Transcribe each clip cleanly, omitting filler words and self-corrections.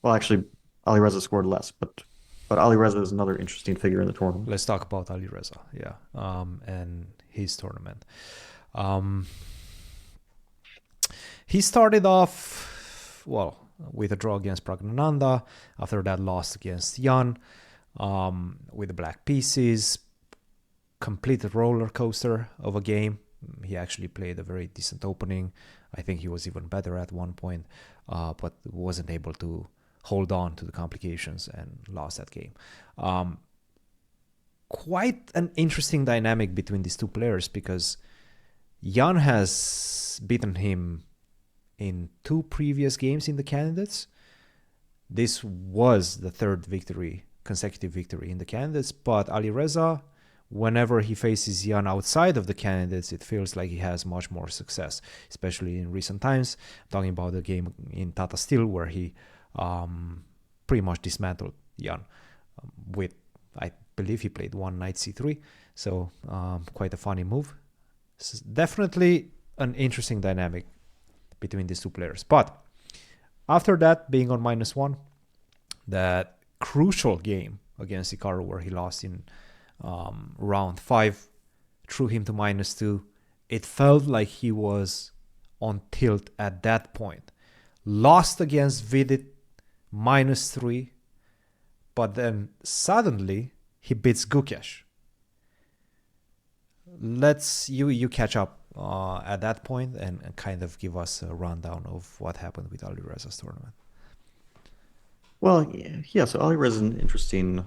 Well, actually, Alireza scored less, but Alireza is another interesting figure in the tournament. Let's talk about Alireza, yeah, and his tournament. Um, he started off well with a draw against Pragnananda. After that, lost against Jan with the black pieces. Complete roller coaster of a game. He actually played a very decent opening. I think he was even better at one point, but wasn't able to hold on to the complications and lost that game. Quite an interesting dynamic between these two players because Jan has beaten him in two previous games in the candidates. This was the third consecutive victory in the candidates, but Alireza, whenever he faces Jan outside of the candidates, it feels like he has much more success, especially in recent times. I'm talking about the game in Tata Steel where he pretty much dismantled Jan with, I believe he played one knight c3, so quite a funny move. Definitely an interesting dynamic between these two players. But after that, being on -1, that crucial game against Hikaru where he lost in round 5 threw him to -2. It felt like he was on tilt at that point. Lost against Vidit -3, but then suddenly he beats Gukesh. You catch up at that point and kind of give us a rundown of what happened with Alireza's tournament. Well, yeah, so Alireza is an interesting.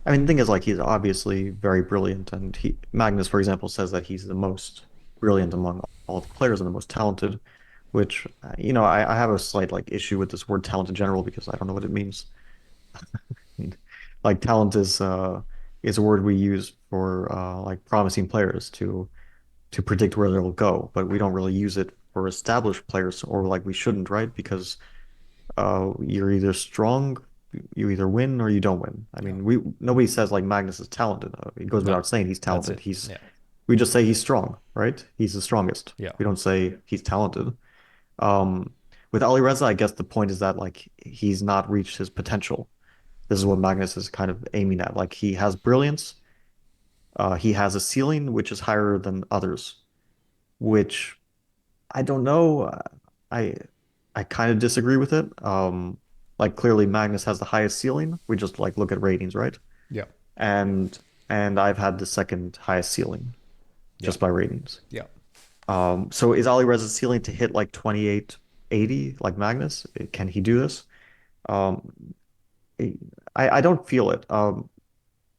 I mean, the thing is, like, he's obviously very brilliant, and Magnus, for example, says that he's the most brilliant among all the players and the most talented, which, I have a slight like issue with this word talent in general because I don't know what it means. mean, like talent is a word we use for like promising players to predict where they'll go, but we don't really use it for established players, or like we shouldn't, right? Because you're either strong, you either win or you don't win. I Yeah. mean, we nobody says like Magnus is talented. It goes No, without saying he's that's talented. it. He's Yeah. We just say he's strong, right? He's the strongest. Yeah. We don't say he's talented. Um, with Alireza, I guess the point is that like he's not reached his potential. This is what Magnus is kind of aiming at. Like he has brilliance. He has a ceiling which is higher than others, which I don't know. I I kind of disagree with it. Like clearly Magnus has the highest ceiling. We just like look at ratings, right? Yeah. And and I've had the second highest ceiling Yeah. just by ratings. Yeah. So is Alireza's ceiling to hit like 2880 like Magnus? Can he do this? Um, I don't feel it.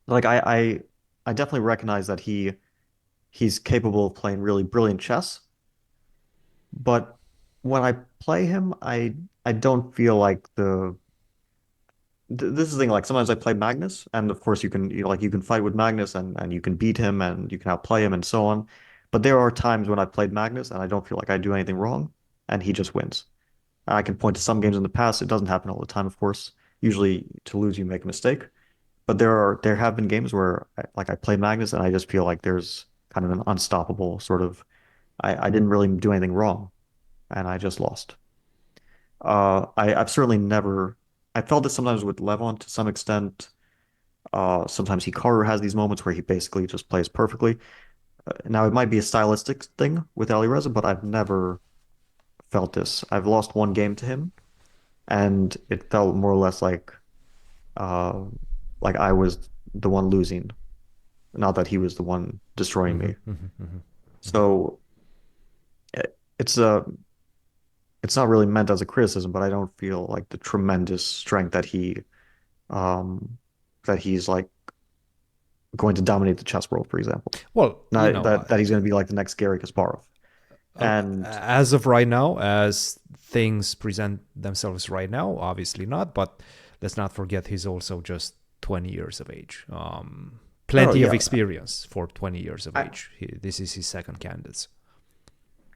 Like I definitely recognize that he's capable of playing really brilliant chess, but when I play him, I don't feel like this is the thing. Like sometimes I play Magnus, and of course you can fight with Magnus and you can beat him and you can outplay him and so on. But there are times when I played Magnus and I don't feel like I do anything wrong, and he just wins. And I can point to some games in the past. It doesn't happen all the time, of course. Usually to lose, you make a mistake. But there have been games where I play Magnus and I just feel like there's kind of an unstoppable sort of I didn't really do anything wrong and I just lost. I've certainly never I felt it sometimes with Levon to some extent. Sometimes Hikaru has these moments where he basically just plays perfectly. Now it might be a stylistic thing with Alireza, but I've never felt this. I've lost one game to him, and it felt more or less uh, like I was the one losing, not that he was the one destroying Mm-hmm, me. mm-hmm, mm-hmm, mm-hmm. So it's a it's not really meant as a criticism, but I don't feel like the tremendous strength um that he's like going to dominate the chess world, for example. Well, Not that he's going to be like the next Gary Kasparov. And as of right now, as things present themselves right now, obviously not. But let's not forget he's also just 20 years of age. no, Plenty of yeah, experience for 20 years of I age. This is his second candidates.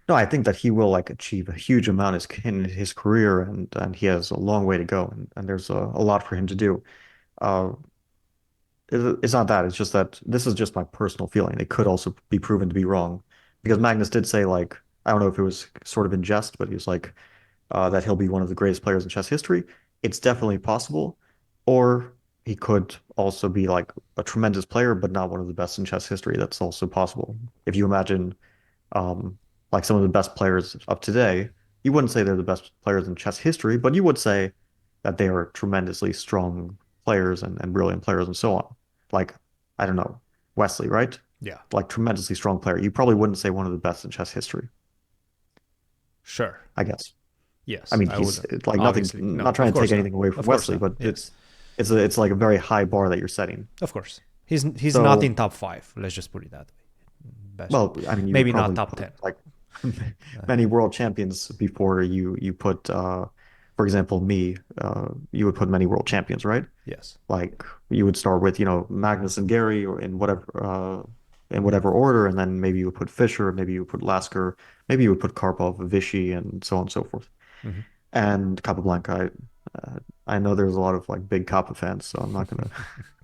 no, I think that he will like achieve a huge amount in his career, and he has a long way to go, and there's a lot for him to do. Uh, it's not that. It's just that this is just my personal feeling. It could also be proven to be wrong, because Magnus did say like I don't know if it was sort of in jest, but he was like that he'll be one of the greatest players in chess history. it's definitely possible. Or he could also be like a tremendous player, but not one of the best in chess history. That's also possible. If you imagine um, like some of the best players of today, you wouldn't say they're the best players in chess history, but you would say that they are tremendously strong players and brilliant players and so on. Like, I don't know, Wesley, right? Yeah. Like tremendously strong player. You probably wouldn't say one of the best in chess history, Sure. I guess. I Yes, mean, I he's wouldn't. like nothing, Obviously, no. not Of trying to take course not. anything away from Of course Wesley, not. but Yes, it's like a very high bar that you're setting. of course. He's not So, in top five. Let's just put it that way. Best, well, I mean, you would maybe not probably top put 10. like Uh, many world champions before you put for example me you would put many world champions, right? yes. Like you would start with, Magnus and Gary or in whatever order, and then maybe you would put Fischer, maybe you would put Lasker, maybe you would put Karpov, Vichy, and so on and so forth. Hmm. And Capablanca, I know there's a lot of like big Kappa fans, so I'm not gonna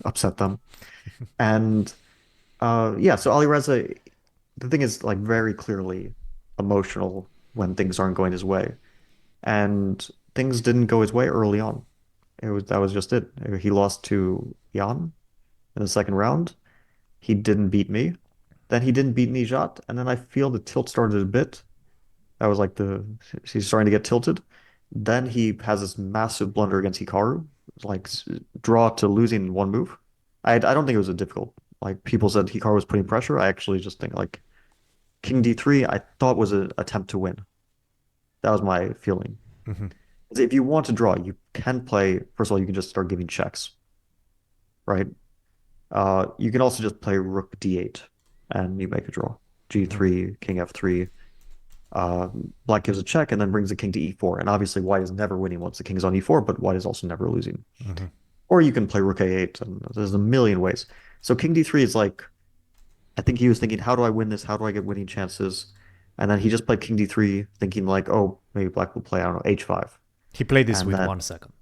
upset them. And yeah, so Alireza, the thing is like very clearly emotional when things aren't going his way. And things didn't go his way early on. That was just it. He lost to Jan in the second round. He didn't beat me. Then he didn't beat Nijat, and then I feel the tilt started a bit. That was like he's starting to get tilted. Then he has this massive blunder against Hikaru, like draw to losing in one move. I don't think it was a difficult. Like people said Hikaru was putting pressure. I actually just think like King D3 I thought was an attempt to win. That was my feeling. Hmm. If you want to draw, you can play. First of all, you can just start giving checks, right? You can also just play Rook D8 and you make a draw. Hmm. G3, King F3. Uh, Black gives a check and then brings the king to E4. And obviously, White is never winning once the king is on E4, but White is also never losing. Hmm. Or you can play Rook A8, and there's a million ways. So King D3 is like, I think he was thinking, how do I win this? How do I get winning chances? And then he just played King D3, thinking like, oh, maybe Black will play, I don't know, H5. He played this And with then 1 second.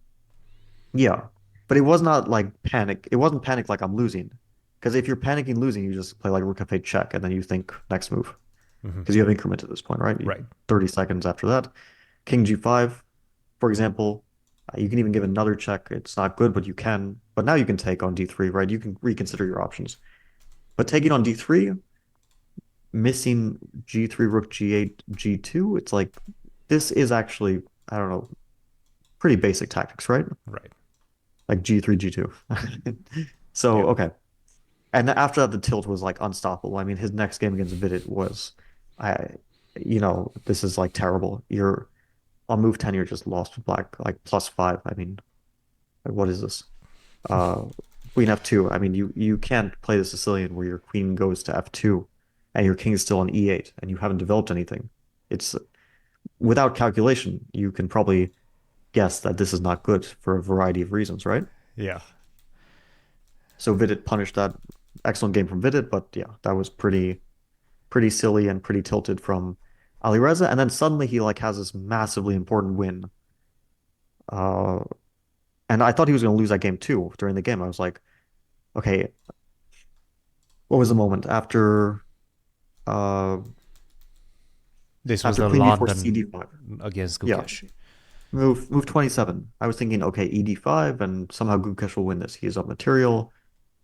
yeah, but it was not like panic. It wasn't panic like I'm losing. Because if you're panicking losing, you just play like rook f8 check and then you think next move. Hmm. Because you have increment at this point, right? Right. 30 seconds after that. King g5, for example, you can even give another check. It's not good, but you can. But now you can take on d3, right? You can reconsider your options. But taking on d3, missing g3, rook g8, g2, it's like this is actually, I don't know, pretty basic tactics, right? Right. Like g3, g2. So, Yeah. okay. And after that, the tilt was like unstoppable. I mean, his next game against Vidit was, I, this is like terrible. You're on move 10, you're just lost to black, like +5. I mean, like, what is this? Uh, Queen F2. I mean, you can't play the Sicilian where your queen goes to F2 and your king is still on E8 and you haven't developed anything. It's without calculation, you can probably guess that this is not good for a variety of reasons, right? Yeah. So Vidit punished that. Excellent game from Vidit, but yeah, that was pretty silly and pretty tilted from Alireza. And then suddenly he like has this massively important win. Uh, and I thought he was going to lose that game too during the game. I was like, okay, what was the moment uh This was after the Queen B4 London CD5? against Yeah, Gukesh. move 27. I was thinking, okay, ED5 and somehow Gukesh will win this. He is up material.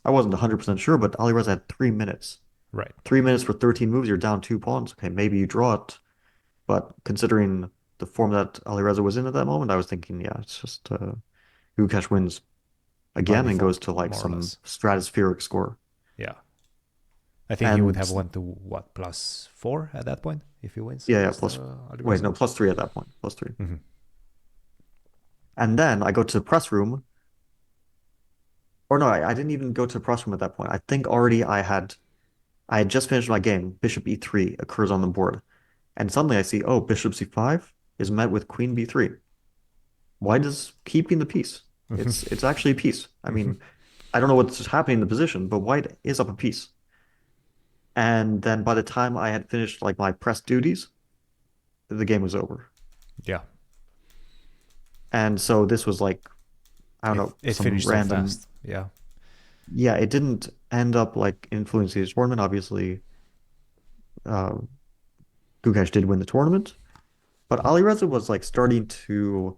I wasn't 100% sure, but Alireza had 3 minutes. Right. 3 minutes for 13 moves, you're down 2 pawns. Okay, maybe you draw it. But considering the form that Alireza was in at that moment, I was thinking, yeah, it's just Gukesh wins By again and goes default, to like more or some less. stratospheric score. Yeah. I think he would And have went to what, +4 at that point if he wins yeah, against plus wait, Alireza. no, +3 at that point, +3. Hmm. And then I go to the press room, or no, I didn't even go to the press room at that point. I think already I had just finished my game. Bishop E3 occurs on the board, and suddenly I see, oh, Bishop C5 is met with Queen B3. Why does keeping the piece? It's actually a piece. I mean, I don't know what's happening in the position, but white is up a piece. And then by the time I had finished like my press duties, the game was over. Yeah. And so this was like, I don't know, It some finished so random, fast. Yeah. yeah, it didn't end up like influencing the tournament. Obviously, uh, Gukesh did win the tournament, but Alireza was like starting to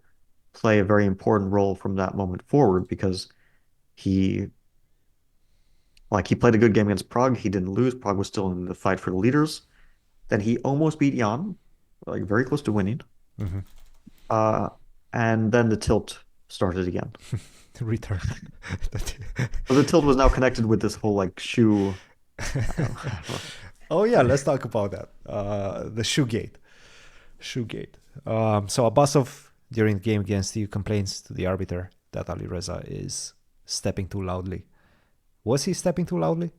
play a very important role from that moment forward because he he played a good game against Prague. He didn't lose. Prague was still in the fight for the leaders. Then he almost beat Jan, like very close to winning. Mm-hmm. Uh, and then the tilt started again. Return. But the tilt was now connected with this whole like shoe. Oh yeah, let's talk about that. The shoegate. Shoegate. So Abbasov during the game against you complains to the arbiter that Alireza is stepping too loudly. Was he stepping too loudly?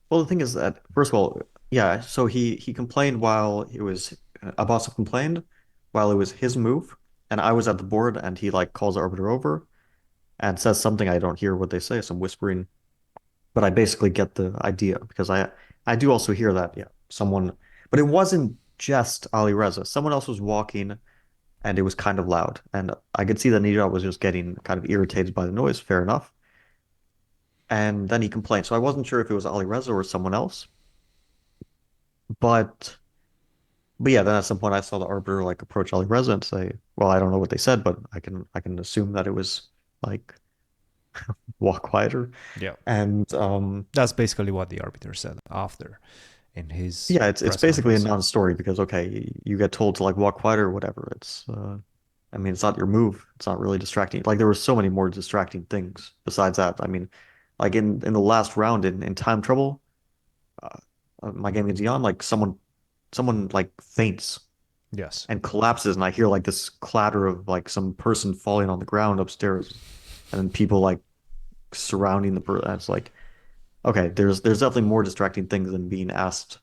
Well, the thing is that first of all, yeah. So he complained while it was Abbasov complained while it was his move, and I was at the board, and he like calls the arbiter over and says something. I don't hear what they say, some whispering, but I basically get the idea because I do also hear that, yeah, someone, but it wasn't just Ali Reza. Someone else was walking, and it was kind of loud, and I could see that Nijat was just getting kind of irritated by the noise. Fair enough. And then he complained. So I wasn't sure if it was Ali Reza or someone else, but. But yeah, then at some point I saw the arbiter like approach Ali Reza and say, "Well, I don't know what they said, but I can assume that it was like walk quieter." Yeah. And That's basically what the arbiter said after in his yeah, it's press basically a conference. non-story because okay, you get told to like walk quieter or whatever. I mean, it's not your move. It's not really distracting. Like there were so many more distracting things besides that. I mean, like in the last round in time trouble, uh, my game against Jan, like someone like faints Yes. and collapses, and I hear like this clatter of like some person falling on the ground upstairs, and then people like surrounding the person. It's like, okay, there's definitely more distracting things than being asked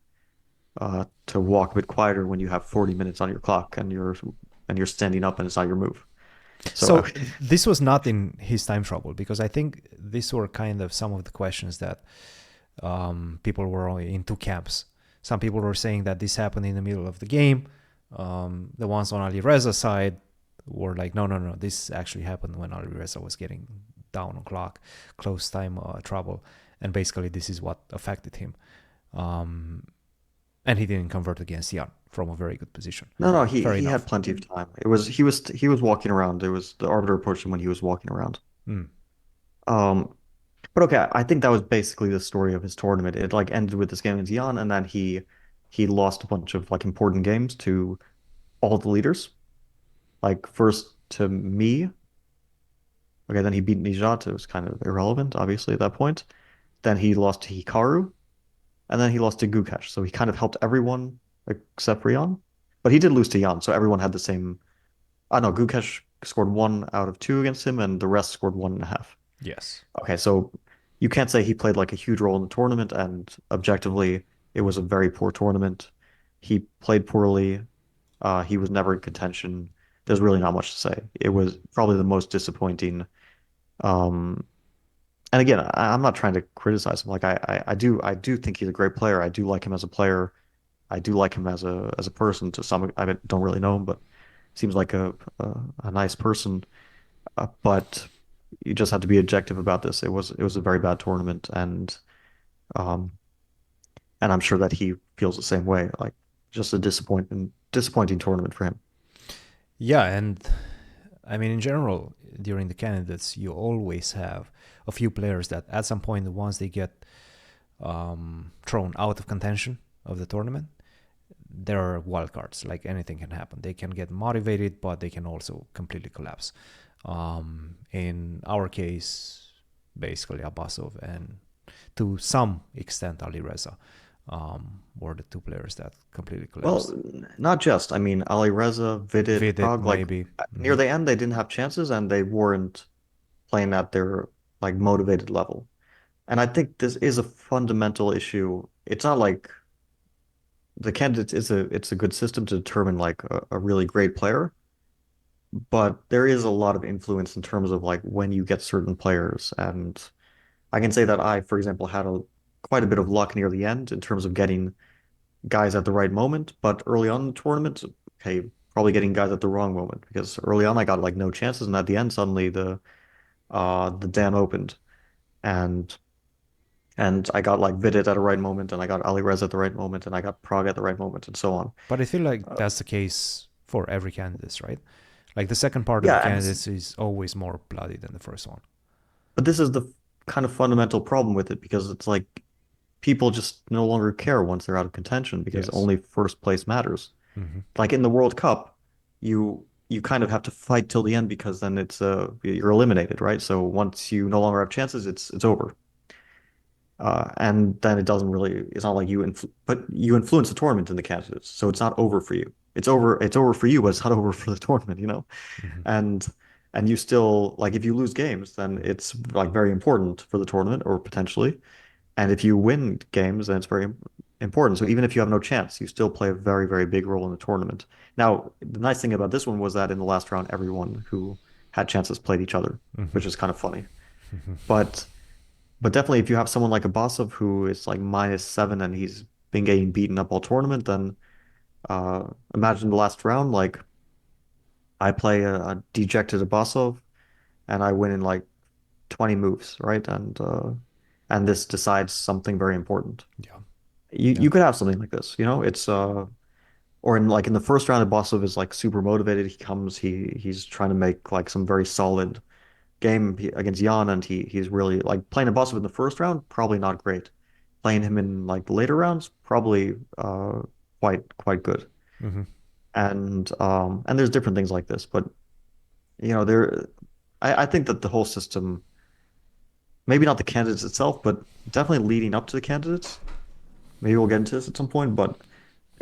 to walk a bit quieter when you have 40 minutes on your clock and you're standing up and it's not your move. So So this was not in his time trouble because I think these were kind of some of the questions that people were in two camps. Some people were saying that this happened in the middle of the game. The ones on Alireza's side were like, no, no, no, this actually happened when Alireza was getting down on clock, close time trouble, and basically this is what affected him. Um, and he didn't convert against Jan from a very good position. no, he Fair he had enough. plenty of time. He was walking around. It was the arbiter approached him when he was walking around. Mm. Um, but okay, I think that was basically the story of his tournament. It like ended with this game against Jan, and then he lost a bunch of like important games to all the leaders. Like first to me. Okay, then he beat Nijat. It was kind of irrelevant, obviously, at that point. Then he lost to Hikaru, and then he lost to Gukesh. So he kind of helped everyone except for Jan. But he did lose to Jan, so everyone had the same. I know Gukesh scored 1 out of 2 against him, and the rest scored 1.5. Yes. Okay, so you can't say he played like a huge role in the tournament, and objectively, it was a very poor tournament. He played poorly. He was never in contention. There's really not much to say. It was probably the most disappointing. Um, and again, I'm not trying to criticize him. Like I do think he's a great player. I do like him as a player. I do like him as a person. To some, I don't really know him, but seems like a nice person. But you just have to be objective about this. It was a very bad tournament, um, and I'm sure that he feels the same way. Like just a disappointing tournament for him. Yeah, and I mean, in general, during the candidates, you always have a few players that at some point, once they get thrown out of contention of the tournament, there are wildcards. Like anything can happen. They can get motivated, but they can also completely collapse. In our case, basically Abbasov and to some extent Alireza were the two players that completely Well, collapsed. not just. I mean, Alireza, Vidit, Vidit Prague, like maybe. near Hmm. the end, they didn't have chances and they weren't playing at their like motivated level. And I think this is a fundamental issue. It's not like the candidates is it's a good system to determine like a really great player, but there is a lot of influence in terms of like when you get certain players. And I can say that I, for example, had quite a bit of luck near the end in terms of getting guys at the right moment, but early on in the tournament, okay, probably getting guys at the wrong moment because early on I got like no chances, and at the end suddenly the dam opened, and I got like Vidit at the right moment, and I got Alirez at the right moment, and I got Prague at the right moment, and so on. But I feel like Uh, that's the case for every candidate, right? Like the second part of the Yeah, candidates is always more bloody than the first one. but this is the kind of fundamental problem with it because it's like people just no longer care once they're out of contention because Yes. only first place matters. Mm-hmm. Like in the World Cup, you kind of have to fight till the end because then it's you're eliminated, right? So once you no longer have chances, it's over. And then it doesn't really, it's not like but you influence the tournament in the candidates, so it's not over for you. It's over for you, but it's not over for the tournament, you know? Mm-hmm. And and you still like if you lose games, then it's like very important for the tournament or potentially. And if you win games, then it's very important. So even if you have no chance, you still play a very, very big role in the tournament. Now, the nice thing about this one was that in the last round, everyone who had chances played each other, Mm-hmm. which is kind of funny. Mm-hmm. But but definitely, if you have someone like a Basov who is like -7 and he's been getting beaten up all tournament, then imagine the last round. Like I play a dejected Basov and I win in like 20 moves, right? And this decides something very important. Yeah. Yeah. You could have something like this, you know? It's or in like in the first round, Basov is like super motivated. He's trying to make like some very solid game against Jan, and he's really like playing Abasov in the first round, probably not great. Playing him in like the later rounds, probably quite good. Mm-hmm. And there's different things like this, but you know, I think that the whole system, maybe not the candidates itself, but definitely leading up to the candidates. Maybe we'll get into this at some point, but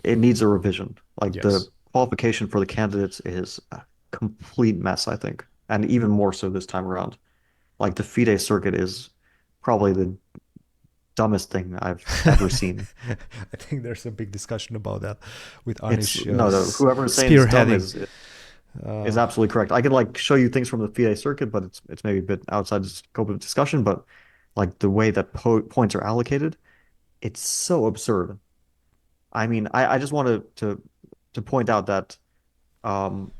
it needs a revision. Like the Yes. qualification for the candidates is a complete mess, I think, and even more so this time around. Like the FIDE circuit is probably the dumbest thing I've ever seen. I think there's a big discussion about that with It's Anish no, no, whoever is saying it's dumb spearheading. is Uh, absolutely correct. I could like show you things from the FIDE circuit, but it's maybe a bit outside the scope of discussion. But like the way that points are allocated, it's so absurd. I mean, I just wanted to point out that um,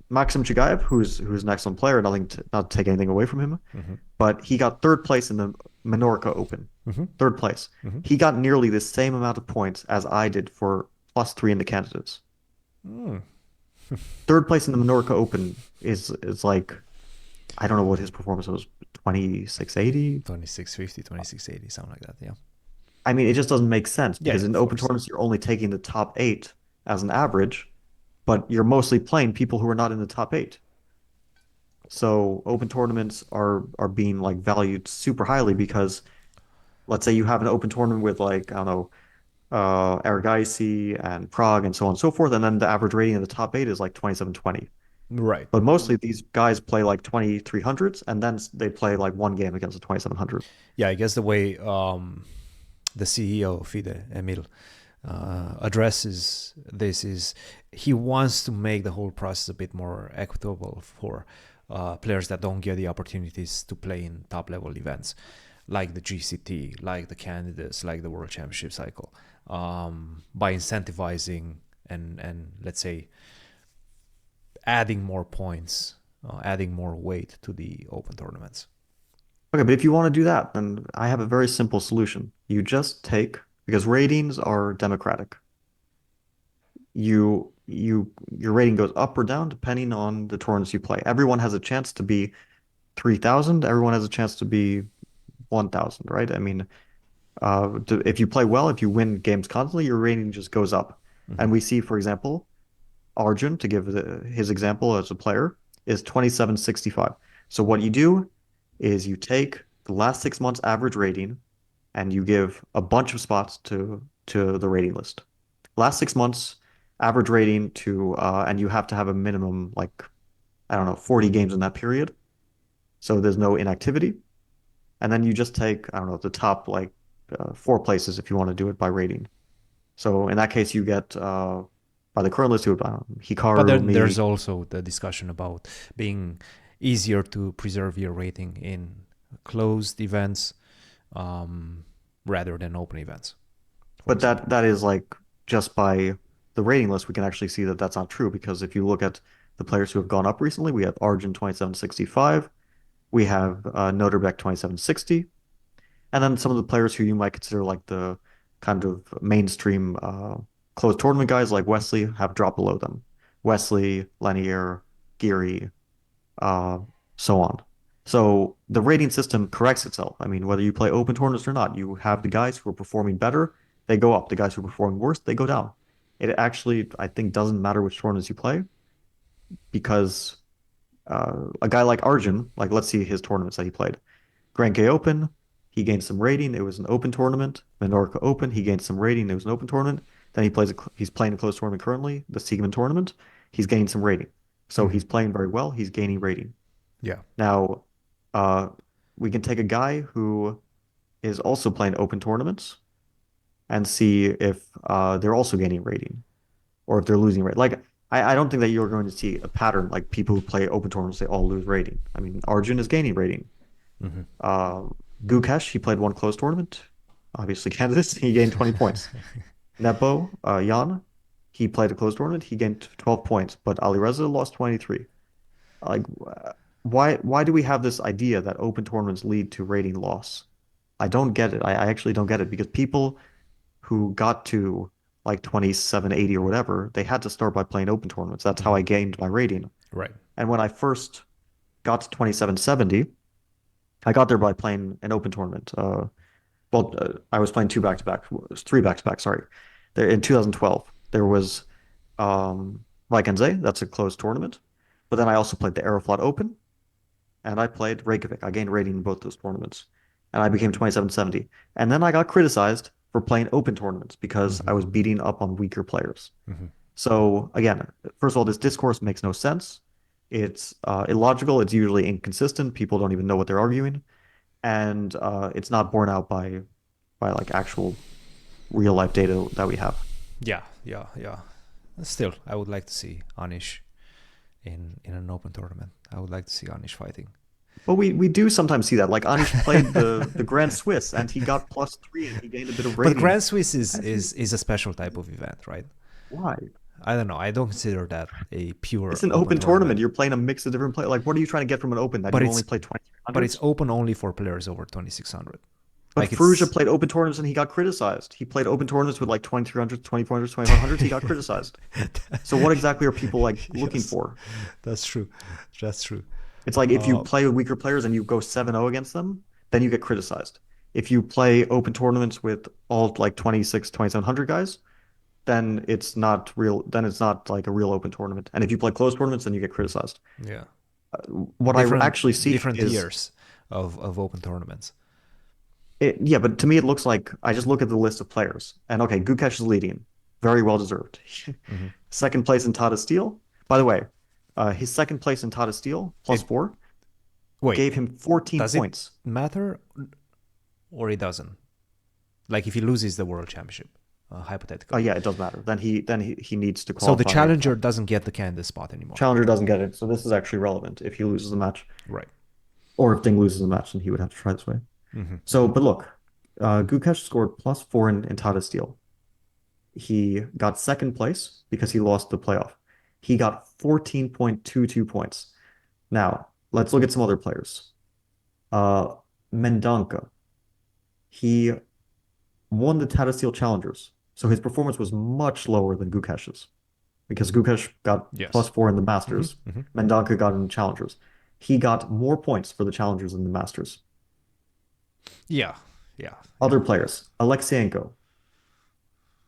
Maxim Chigaev, who's an excellent player, nothing to, not to take anything away from him, mhm, but he got third place in the Menorca Open. mhm, Third place. mhm. He got nearly the same amount of points as I did for +3 in the candidates. Mm. Third place in the Menorca Open is like I don't know what his performance was, 2680. 2650, 2680, something like that. Yeah. I mean, it just doesn't make sense Yeah, because yeah, in of open course. tournaments you're only taking the top eight as an average, but you're mostly playing people who are not in the top eight. So open tournaments are being like valued super highly because let's say you have an open tournament with like I don't know Ergaisi and Prague and so on and so forth, and then the average rating of the top eight is like 2720. Right. But mostly these guys play like 2300s and then they play like one game against a 2700. Yeah, I guess the way the CEO of FIDE, Emil, addresses this is he wants to make the whole process a bit more equitable for players that don't get the opportunities to play in top level events like the GCT, like the candidates, like the World Championship cycle, by incentivizing and let's say adding more points, adding more weight to the open tournaments. Okay, but if you want to do that, then I have a very simple solution. You just take, because ratings are democratic. Your rating goes up or down depending on the tournaments you play. Everyone has a chance to be 3000, everyone has a chance to be 1000, right? I mean, if you play well, if you win games constantly, your rating just goes up. Mm-hmm. And we see, for example, Arjun, to give his example as a player, is 2765. So what you do is you take the last 6 months average rating and you give a bunch of spots to the rating list. Last 6 months average rating to and you have to have a minimum like I don't know 40 games in that period. So there's no inactivity. And then you just take I don't know the top like four places if you want to do it by rating. So in that case you get by the current list you would But Hikaru, then me. there's also the discussion about being easier to preserve your rating in closed events um, rather than open events, for But example. that is like just by the rating list, we can actually see that that's not true because if you look at the players who have gone up recently, we have Arjun 2765, we have Noterbeck 2760, and then some of the players who you might consider like the kind of mainstream closed tournament guys like Wesley have dropped below them. Wesley, Lanier, Geary, uh, so on. So the rating system corrects itself. I mean, whether you play open tournaments or not, you have the guys who are performing better, they go up. The guys who are performing worse, they go down. It actually, I think, doesn't matter which tournaments you play because a guy like Arjun, like let's see his tournaments that he played. Grand K Open, he gained some rating. It was an open tournament. Menorca Open, he gained some rating. It was an open tournament. Then he's playing a closed tournament currently, the Siegmund tournament. He's gaining some rating. So Hmm. he's playing very well. He's gaining rating. Yeah. Now, uh, we can take a guy who is also playing open tournaments and see if they're also gaining rating or if they're losing rating. Like, I don't think that you're going to see a pattern like people who play open tournaments, they all lose rating. I mean, Arjun is gaining rating. Hmm. Uh, Gukesh, he played one closed tournament. Obviously, Kansas, he gained 20 points. Nepo, Jan, he played a closed tournament. He gained 12 points, but Alireza lost 23. Like, why do we have this idea that open tournaments lead to rating loss? I don't get it. I actually don't get it because people who got to like 2780 or whatever, they had to start by playing open tournaments. That's how Hmm. I gained my rating. Right. And when I first got to 2770, I got there by playing an open tournament. I was playing two back to back, three back to back. Sorry, there in 2012 there was Vikings. That's a closed tournament, but then I also played the Aeroflot Open and I played Reykjavik. I gained rating in both those tournaments, and I became 2770. And then I got criticized for playing open tournaments because I Hmm. was beating up on weaker players. Hmm. So again, first of all, this discourse makes no sense. It's illogical. It's usually inconsistent. People don't even know what they're arguing, and it's not borne out by like actual real life data that we have. Yeah. Yeah. Yeah. Still, I would like to see Anish in an open tournament. I would like to see Anish fighting. But we do sometimes see that. Like Anish played the Grand Swiss and he got +3 and he gained a bit of But rating. Grand Swiss is And he, is a special type of event, right? why? I don't know. I don't consider that a pure It's an open open tournament. tournament. You're playing a mix of different players. Like, what are you trying to get from an open that But you it's only play but it's 2300s? open only for players over 2600. But Like Ferrugia it's played open tournaments and he got criticized. He played open tournaments with like 2300s, 2400s, 2500s. He got criticized. So what exactly are people like looking yes, for? that's true. That's true. It's like if you Uh, play with weaker players and you go 7-0 against them, then you get criticized. If you play open tournaments with all like 26, 2700 guys, then it's not real. Then it's not like a real open tournament. And if you play closed tournaments, then you get criticized. yeah, What I different actually see different is tiers of open tournaments. yeah, but to me, it looks like I just look at the list of players. And okay, Gukesh is leading. Very well deserved. Hmm. Second place in Tata Steel. By the way, his second place in Tata Steel, plus It four, wait, gave him 14 does it points. matter or it doesn't? Like if he loses the world championship, Oh hypothetically. yeah, it does matter. Then he needs to So the qualify. challenger doesn't get the candidate spot anymore. Challenger doesn't get it, so this is actually relevant if he loses the match, Right. or if Ding loses the match, then he would have to try this way. Hmm. So, but look, Gukesh scored +4 in Tata Steel. He got second place because he lost the playoff. He got 14.22 points. Now, let's look at some other players. Uh, Mendonca, he won the Tata Steel Challengers, so his performance was much lower than Gukesh's because Gukesh got Yes. +4 in the Hmm. Masters. Hmm. Mendonca got in the Challengers. He got more points for the Challengers than the Masters. Yeah. Yeah. Yeah. Other players, Alexienko,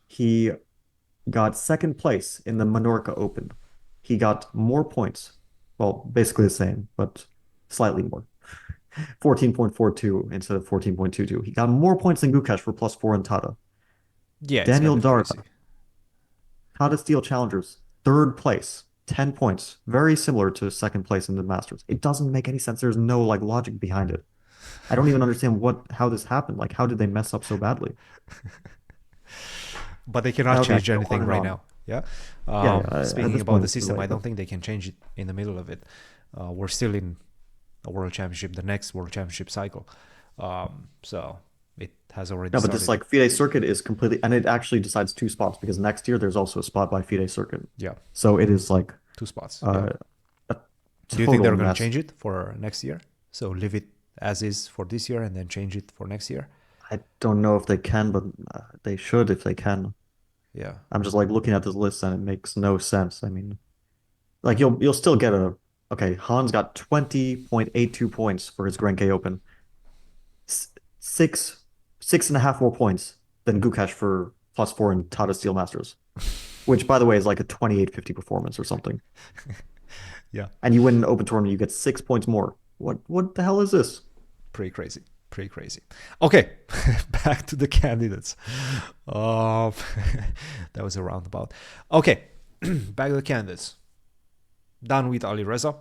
he got second place in the Menorca Open. He got more points. Well, basically the same, but slightly more. 14.42 instead of 14.22. He got more points than Gukesh for +4 in Tata. Yeah. It's Daniel kind of crazy. Darda, Tata Steel Challengers, third place, 10 points. Very similar to second place in the Masters. It doesn't make any sense. There's no like logic behind it. I don't even understand how this happened. Like, how did they mess up so badly? But they cannot Okay, I change can go on anything and right on. now. Yeah. Yeah, yeah. At Speaking this about point, the it's too system, late. I But don't think they can change it in the middle of it. We're still in a world championship, the next world championship cycle. So it has already no, but this started. like FIDE circuit is completely, and it actually decides two spots because next year there's also a spot by FIDE circuit. Yeah, So it is like two spots. Yeah. uh, a Do you think total they're going to mess. change it for next year? So leave it as is for this year and then change it for next year? I don't know if they can, but they should if they can. Yeah. I'm just like looking at this list and it makes no sense. I mean, Like you'll still get a okay. Hans got 20.82 points for his Grand K Open. S- Six six and a half more points than Gukash for +4 in Tata Steel Masters, which by the way is like a 2850 performance or something. Yeah, And you win an open tournament, you get 6 points more. What the hell is this? pretty crazy. Pretty crazy. Okay, back to the candidates. Uh, that was a roundabout. Okay, back to the candidates. Done with Alireza.